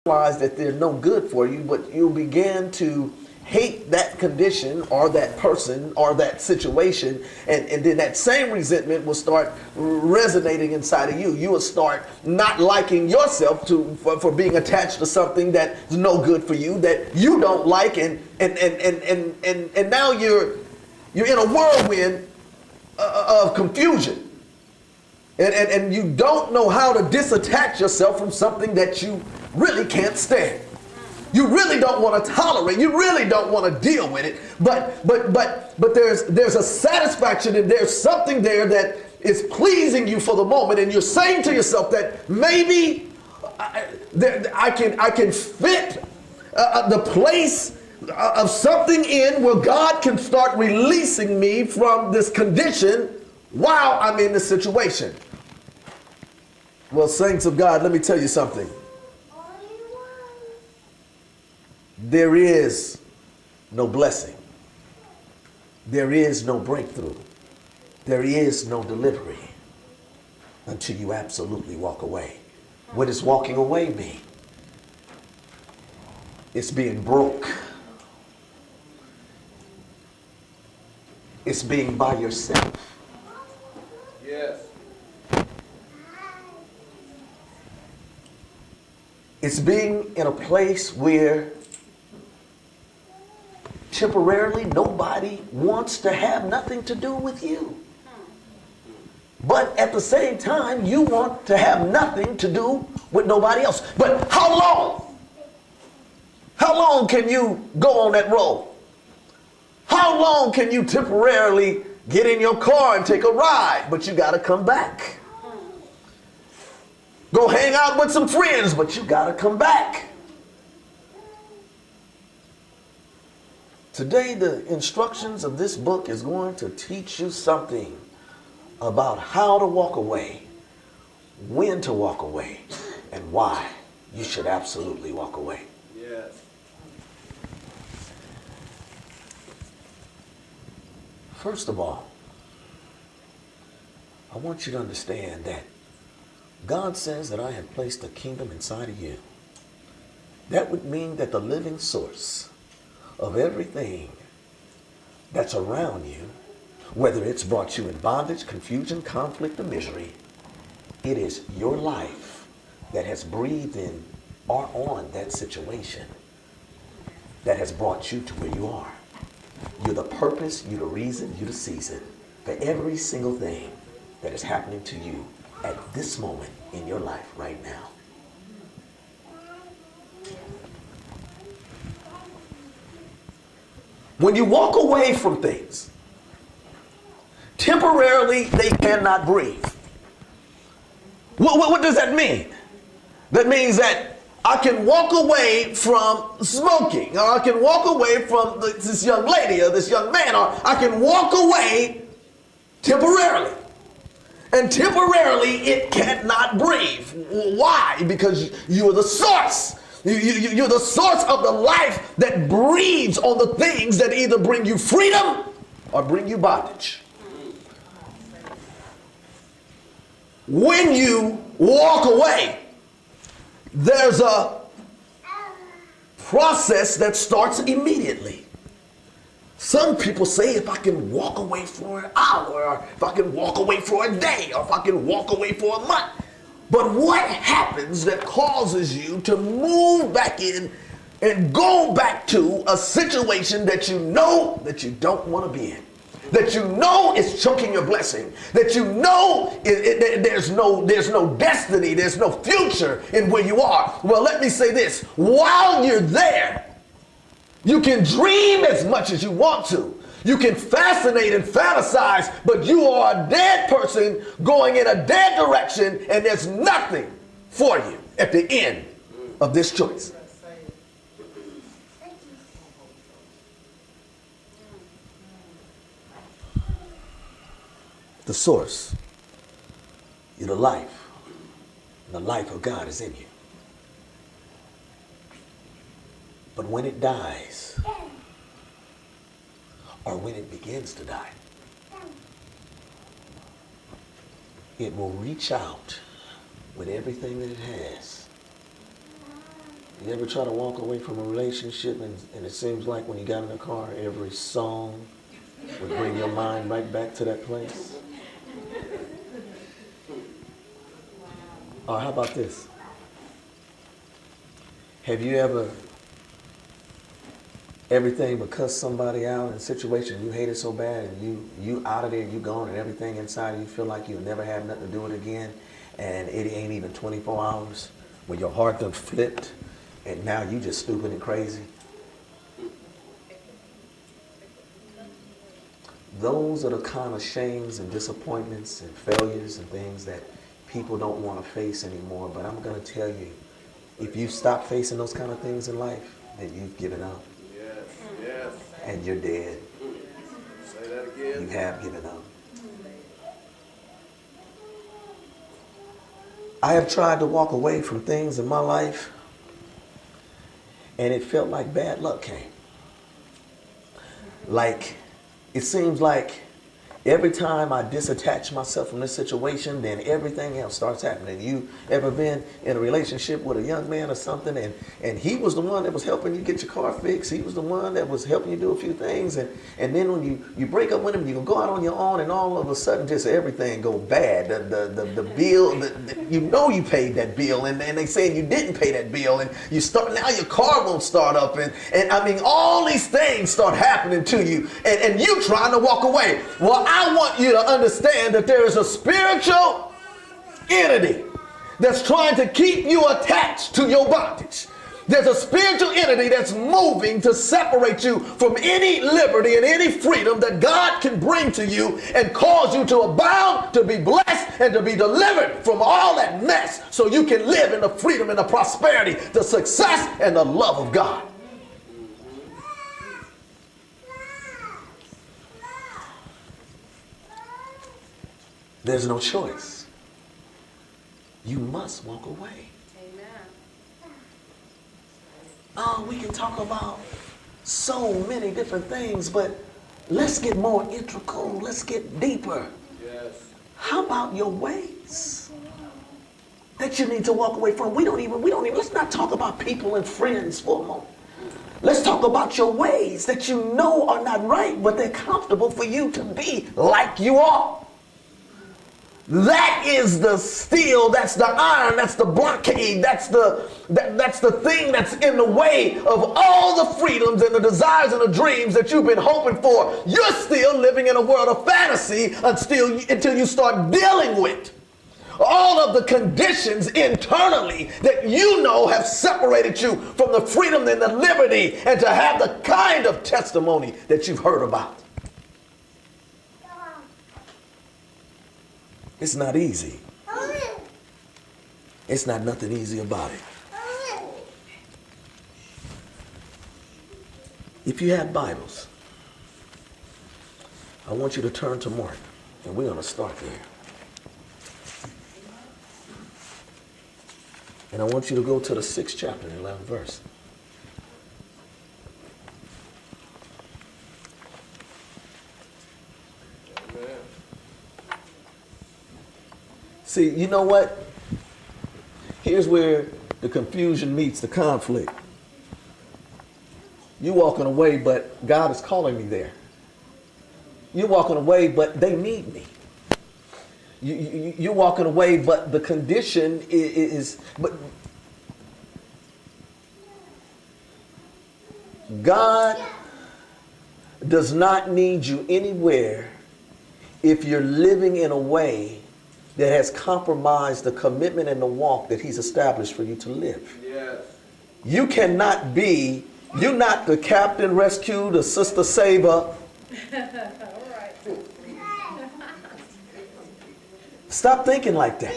realize that they're no good for you, but you'll begin to hate that condition or that person or that situation, and then that same resentment will start resonating inside of you. You will start not liking yourself for being attached to something that's no good for you, that you don't like, and now you're in a whirlwind of confusion. And you don't know how to disattach yourself from something that you really can't stand. You really don't want to tolerate. You really don't want to deal with it. But there's a satisfaction, and there's something there that is pleasing you for the moment, and you're saying to yourself that maybe I can fit the place of something in where God can start releasing me from this condition while I'm in this situation. Well, saints of God, let me tell you something. There is no blessing. There is no breakthrough. There is no delivery until you absolutely walk away. What does walking away mean? It's being broke. It's being by yourself. Yes. It's being in a place where temporarily nobody wants to have nothing to do with you. But at the same time, you want to have nothing to do with nobody else. But how long? How long can you go on that road? How long can you temporarily get in your car and take a ride, but you got to come back? Go hang out with some friends, but you got to come back. Today, the instructions of this book is going to teach you something about how to walk away, when to walk away, and why you should absolutely walk away. Yes. First of all, I want you to understand that God says that I have placed a kingdom inside of you. That would mean that the living source of everything that's around you, whether it's brought you in bondage, confusion, conflict, or misery, it is your life that has breathed in or on that situation that has brought you to where you are. You're the purpose, you're the reason, you're the season for every single thing that is happening to you at this moment in your life right now. When you walk away from things, temporarily they cannot breathe. What does that mean? That means that I can walk away from smoking, or I can walk away from this young lady or this young man, or I can walk away temporarily. And temporarily it cannot breathe. Why? Because you're the source. You're the source of the life that breathes on the things that either bring you freedom or bring you bondage. When you walk away, there's a process that starts immediately. Some people say if I can walk away for an hour, or if I can walk away for a day, or if I can walk away for a month. But what happens that causes you to move back in and go back to a situation that you know that you don't want to be in? That you know is choking your blessing, that you know there's no destiny, there's no future in where you are. Well, let me say this. While you're there, you can dream as much as you want to. You can fascinate and fantasize, but you are a dead person going in a dead direction, and there's nothing for you at the end of this choice. The source, you're the life, and the life of God is in you. But when it dies, or when it begins to die, it will reach out with everything that it has You ever try to walk away from a relationship and it seems like when you got in the car, every song would bring your mind right back to that place? Or how about this? Have you ever, everything but cuss somebody out in a situation you hated so bad and you out of there, you gone, and everything inside of you feel like you'll never have nothing to do with it again, and it ain't even 24 hours when your heart done flipped and now you just stupid and crazy? Those are the kind of shames and disappointments and failures and things that people don't want to face anymore. But I'm going to tell you, if you stop facing those kind of things in life, then you've given up. Yes, yes. And you're dead. Say that again. You have given up. I have tried to walk away from things in my life, and it felt like bad luck came. Like, it seems like every time I disattach myself from this situation, then everything else starts happening. You ever been in a relationship with a young man or something, and he was the one that was helping you get your car fixed. He was the one that was helping you do a few things. And then when you break up with him, you go out on your own, and all of a sudden just everything go bad. The bill, you know you paid that bill, and they saying you didn't pay that bill, and you start, now your car won't start up. And I mean, all these things start happening to you, and you trying to walk away. Well, I want you to understand that there is a spiritual entity that's trying to keep you attached to your bondage. There's a spiritual entity that's moving to separate you from any liberty and any freedom that God can bring to you and cause you to abound, to be blessed, and to be delivered from all that mess so you can live in the freedom and the prosperity, the success, and the love of God. There's no choice. You must walk away. Amen. Oh, we can talk about so many different things, but let's get more integral. Let's get deeper. Yes. How about your ways that you need to walk away from? We don't even, let's not talk about people and friends for a moment. Let's talk about your ways that you know are not right, but they're comfortable for you to be like you are. That is the steel, that's the iron, that's the blockade, that's the thing that's in the way of all the freedoms and the desires and the dreams that you've been hoping for. You're still living in a world of fantasy until you start dealing with all of the conditions internally that you know have separated you from the freedom and the liberty and to have the kind of testimony that you've heard about. It's not easy. It's not nothing easy about it. If you have Bibles, I want you to turn to Mark, and we're going to start there. And I want you to go to the 6th chapter, 11th verse. See, you know what? Here's where the confusion meets the conflict. You're walking away, but God is calling me there. You're walking away, but they need me. You're walking away, but the condition is but God does not need you anywhere if you're living in a way that has compromised the commitment and the walk that he's established for you to live. Yes. You cannot be, you're not the captain rescue, the sister saver. All right. Stop thinking like that.